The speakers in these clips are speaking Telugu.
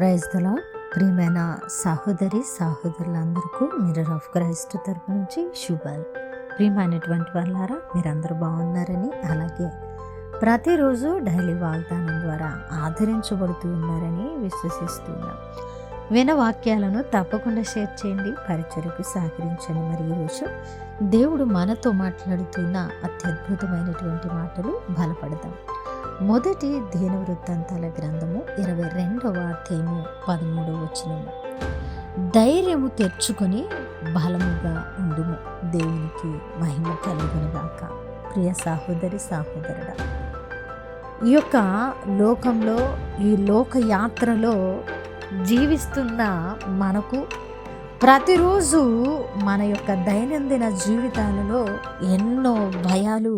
Praise the lord. ప్రియమైన సహోదరులందరికీ మిర్రర్ ఆఫ్ క్రైస్ట్ తరపు నుంచి శుభాలు. ప్రియమైనటువంటి వాళ్ళారా, మీరందరూ బాగున్నారని, అలాగే ప్రతిరోజు డైలీ వాగ్దానం ద్వారా ఆదరించబడుతూ ఉన్నారని విశ్వసిస్తున్నాం. విన వాక్యాలను తప్పకుండా షేర్ చేయండి, పరిచర్యకు సహకరించండి. మరి ఈరోజు దేవుడు మనతో మాట్లాడుతున్న అత్యద్భుతమైనటువంటి మాటలు బలపడదాం. మొదటి దీనవృత్తాంతాల గ్రంథము 22వ అధ్యాయము 13వ వచనము. ధైర్యము తెచ్చుకొని బలముగా ఉండుము, దేవునికి మహిమ కలుగునుగాక. ప్రియ సహోదరుడా, ఈ యొక్క లోకంలో, ఈ లోకయాత్రలో జీవిస్తున్న మనకు ప్రతిరోజు మన యొక్క దైనందిన జీవితాలలో ఎన్నో భయాలు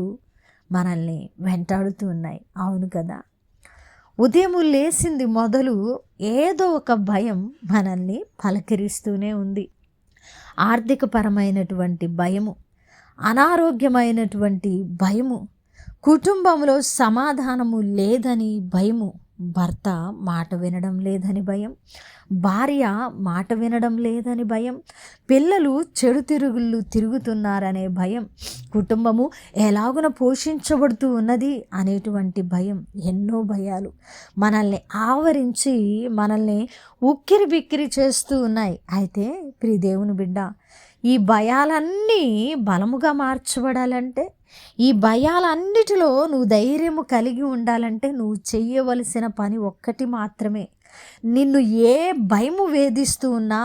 మనల్ని వెంటాడుతూ ఉన్నాయి. అవును కదా, ఉదయం లేచింది మొదలు ఏదో ఒక భయం మనల్ని పలకరిస్తూనే ఉంది. ఆర్థికపరమైనటువంటి భయము, అనారోగ్యమైనటువంటి భయము, కుటుంబంలో సమాధానము లేదని భయము, భర్త మాట వినడం లేదని భయం, భార్య మాట వినడం లేదని భయం, పిల్లలు చెడు తిరుగుళ్ళు తిరుగుతున్నారనే భయం, కుటుంబము ఎలాగున పోషించబడుతూ ఉన్నది అనేటువంటి భయం. ఎన్నో భయాలు మనల్ని ఆవరించి మనల్ని ఉక్కిరి బిక్కిరి చేస్తూ ఉన్నాయి. అయితే ప్రియ దేవుని బిడ్డ, ఈ భయాలన్నీ బలముగా మార్చబడాలంటే, ఈ భయాలన్నిటిలో నువ్వు ధైర్యము కలిగి ఉండాలంటే నువ్వు చెయ్యవలసిన పని ఒక్కటి మాత్రమే. నిన్ను ఏ భయము వేధిస్తూ ఉన్నా,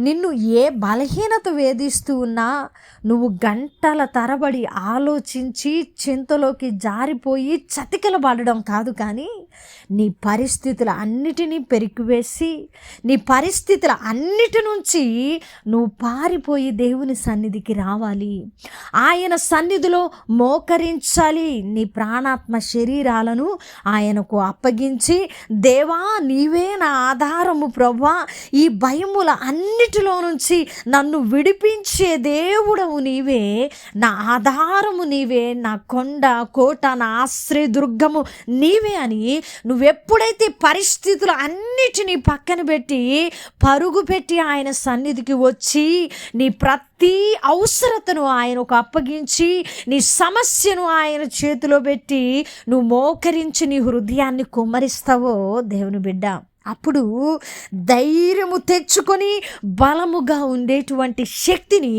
నిన్ను ఏ బలహీనత వేధిస్తూ ఉన్నా, నువ్వు గంటల తరబడి ఆలోచించి చింతలోకి జారిపోయి చతికిలబడడం కాదు, కానీ నీ పరిస్థితుల అన్నిటినీ పెరికివేసి, నీ పరిస్థితుల అన్నిటి నుంచి నువ్వు పారిపోయి దేవుని సన్నిధికి రావాలి. ఆయన సన్నిధిలో మోకరించాలి. నీ ప్రాణాత్మ శరీరాలను ఆయనకు అప్పగించి, దేవా నీవే నా ఆధారము ప్రభువా, ఈ భయముల అన్నిటిలో నుంచి నన్ను విడిపించే దేవుడవు నీవే, నా ఆధారము నీవే, నా కొండ కోట, నా ఆశ్రయదుర్గము నీవే అని నువ్వెప్పుడైతే పరిస్థితులు అన్నిటినీ పక్కన పెట్టి పరుగు పెట్టి ఆయన సన్నిధికి వచ్చి నీ ప్రతి అవసరతను ఆయనకు అప్పగించి, నీ సమస్యను ఆయన చేతిలో పెట్టి నువ్వు మోకరించి నీ హృదయాన్ని కుమ్మరిస్తావో దేవుని బిడ్డ, అప్పుడు ధైర్యము తెచ్చుకొని బలముగా ఉండేటువంటి శక్తిని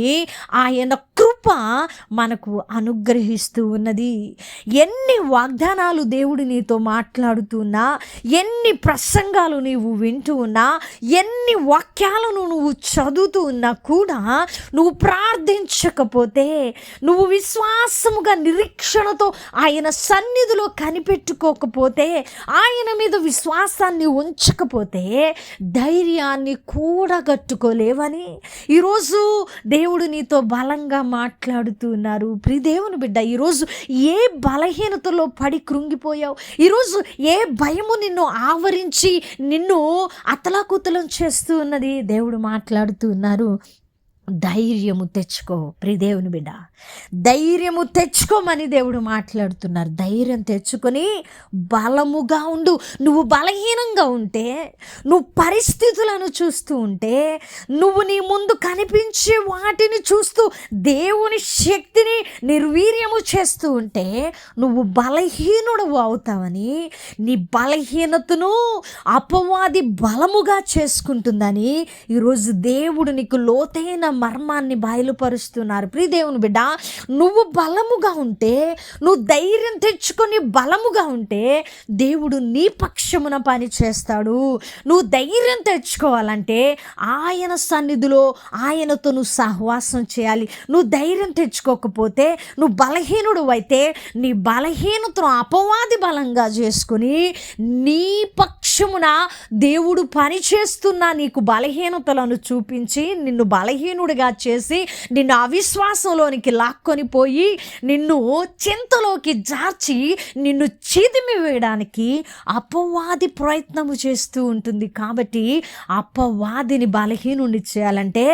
ఆయన కృప మనకు అనుగ్రహిస్తూ ఉన్నది. ఎన్ని వాగ్దానాలు దేవుడు నీతో మాట్లాడుతున్నా, ఎన్ని ప్రసంగాలు నీవు వింటూ ఉన్నా, ఎన్ని వాక్యాలను నువ్వు చదువుతూ ఉన్నా కూడా నువ్వు ప్రార్థించకపోతే, నువ్వు విశ్వాసముగా నిరీక్షణతో ఆయన సన్నిధిలో కనిపెట్టుకోకపోతే, ఆయన మీద విశ్వాసాన్ని ఉంచకపోతే ధైర్యాన్ని కూడగట్టుకోలేవని ఈరోజు దేవుడు నీతో బలంగా మాట్లాడుతున్నారు. ప్రియ దేవుని బిడ్డ, ఈరోజు ఏ బలహీనతలో పడి కృంగిపోయావు, ఈరోజు ఏ భయము నిన్ను ఆవరించి నిన్ను అతలాకుతలం చేస్తూ ఉన్నది, దేవుడు మాట్లాడుతూ ఉన్నారు. ధైర్యము తెచ్చుకో ప్రియ దేవుని బిడ్డ, ధైర్యము తెచ్చుకోమని దేవుడు మాట్లాడుతున్నారు. ధైర్యం తెచ్చుకొని బలముగా ఉండు. నువ్వు బలహీనంగా ఉంటే, నువ్వు పరిస్థితులను చూస్తూ ఉంటే, నువ్వు నీ ముందు కనిపించే వాటిని చూస్తూ దేవుని శక్తిని నిర్వీర్యము చేస్తూ ఉంటే నువ్వు బలహీనుడు అవుతావని, నీ బలహీనతను అపవాది బలముగా చేసుకుంటుందని ఈరోజు దేవుడు నీకు లోతైన మర్మాన్ని బయలుపరుస్తున్నారు. ప్రియ దేవుని బిడ్డ, నువ్వు బలముగా ఉంటే, నువ్వు ధైర్యం తెచ్చుకొని బలముగా ఉంటే దేవుడు నీ పక్షమున పని చేస్తాడు. నువ్వు ధైర్యం తెచ్చుకోవాలంటే ఆయన సన్నిధిలో ఆయనతో నువ్వు సహవాసం చేయాలి. నువ్వు ధైర్యం తెచ్చుకోకపోతే, నువ్వు బలహీనుడు అయితే నీ బలహీనతను అపవాది బలంగా చేసుకుని నీ పక్షమున దేవుడు పని చేస్తున్నా నీకు బలహీనతలను చూపించి నిన్ను బలహీనుడిగా చేసి నిన్ను అవిశ్వాసంలోనికి లాక్కొని పోయి నిన్ను చింతలోకి జార్చి నిన్ను చిదిమి వేయడానికి అపవాది ప్రయత్నము చేస్తూ ఉంటుంది. కాబట్టి అపవాదిని బలహీనుని చేయాలంటే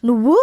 నువ్వు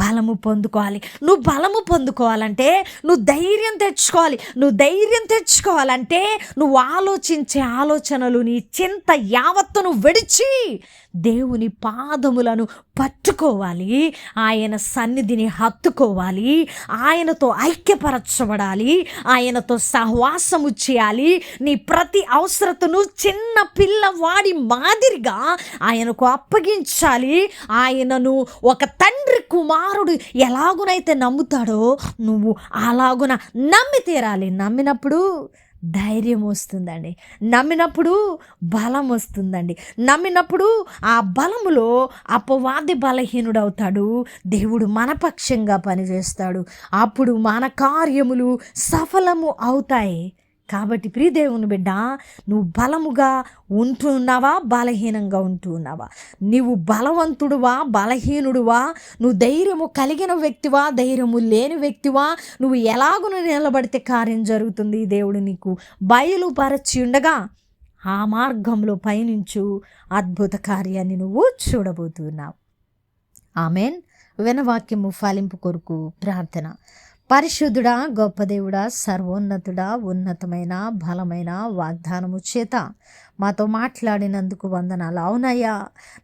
బలము పొందుకోవాలి. నువ్వు బలము పొందుకోవాలంటే నువ్వు ధైర్యం తెచ్చుకోవాలి. నువ్వు ధైర్యం తెచ్చుకోవాలంటే నువ్వు ఆలోచించే ఆలోచనలు, నీ చింత, యావత్తును విడిచి దేవుని పాదములను పట్టుకోవాలి, ఆయన సన్నిధిని హత్తుకోవాలి, ఆయనతో ఐక్యపరచబడాలి, ఆయనతో సహవాసము చేయాలి. నీ ప్రతి అవసరతను చిన్న పిల్లవాడి మాదిరిగా ఆయనకు అప్పగించాలి. ఆయనను ఒక తండ్రి కుమారుడు ఎలాగునైతే నమ్ముతాడో నువ్వు అలాగున నమ్మి తీరాలి. నమ్మినప్పుడు ధైర్యం వస్తుందండి, నమ్మినప్పుడు బలం వస్తుందండి, నమ్మినప్పుడు ఆ బలములో అపవాది బలహీనుడవుతాడు, దేవుడు మన పక్షంగా పనిచేస్తాడు, అప్పుడు మన కార్యములు సఫలము అవుతాయి. కాబట్టి ప్రియ దేవుని బిడ్డ, నువ్వు బలముగా ఉంటూ ఉన్నావా, బలహీనంగా ఉంటూ ఉన్నావా? నీవు బలవంతుడువా, బలహీనుడువా? నువ్వు ధైర్యము కలిగిన వ్యక్తివా, ధైర్యము లేని వ్యక్తివా? నువ్వు ఎలాగున నిలబడితే కార్యం జరుగుతుంది దేవుడు నీకు బయలుపరచి ఉండగా ఆ మార్గంలో పయనించు, అద్భుత కార్యాన్ని నువ్వు చూడబోతున్నావు. ఆమెన్. వినవాక్యము ఫలింపు కొరకు ప్రార్థన. పరిశుద్ధుడా, గొప్ప దేవుడా, సర్వోన్నతుడా, ఉన్నతమైన బలమైన వాగ్దానము చేత మాతో మాట్లాడినందుకు వందనాలు. అవునయ్యా,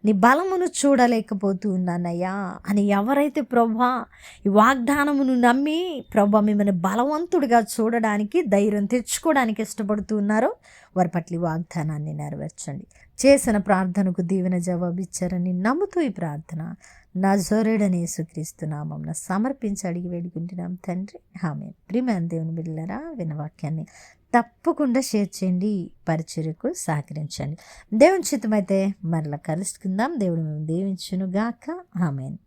నీ బలమును చూడలేకపోతూ ఉన్నానయ్యా అని ఎవరైతే ప్రభా ఈ వాగ్దానమును నమ్మి ప్రభా మిమ్మల్ని బలవంతుడిగా చూడడానికి, ధైర్యం తెచ్చుకోవడానికి ఇష్టపడుతూ ఉన్నారో వారి పట్ల ఈ వాగ్దానాన్ని నెరవేర్చండి. చేసిన ప్రార్థనకు దీవెన జవాబిచ్చారని నమ్ముతూ ఈ ప్రార్థన నజరేయుడైన యేసుక్రీస్తు నామమున సమర్పించి అడిగి వేడుకుంటున్నాం తండ్రి, ఆమేన్. ప్రియమైన దేవుని బిడ్డలారా, వినవాక్యాన్ని తప్పకుండా షేర్ చేయండి, పరిచర్యకు సహకరించండి. దేవుని చిత్తమైతే మరలా కలుసుకుందాం. దేవుడు మేము దీవించును గాక. ఆమేన్.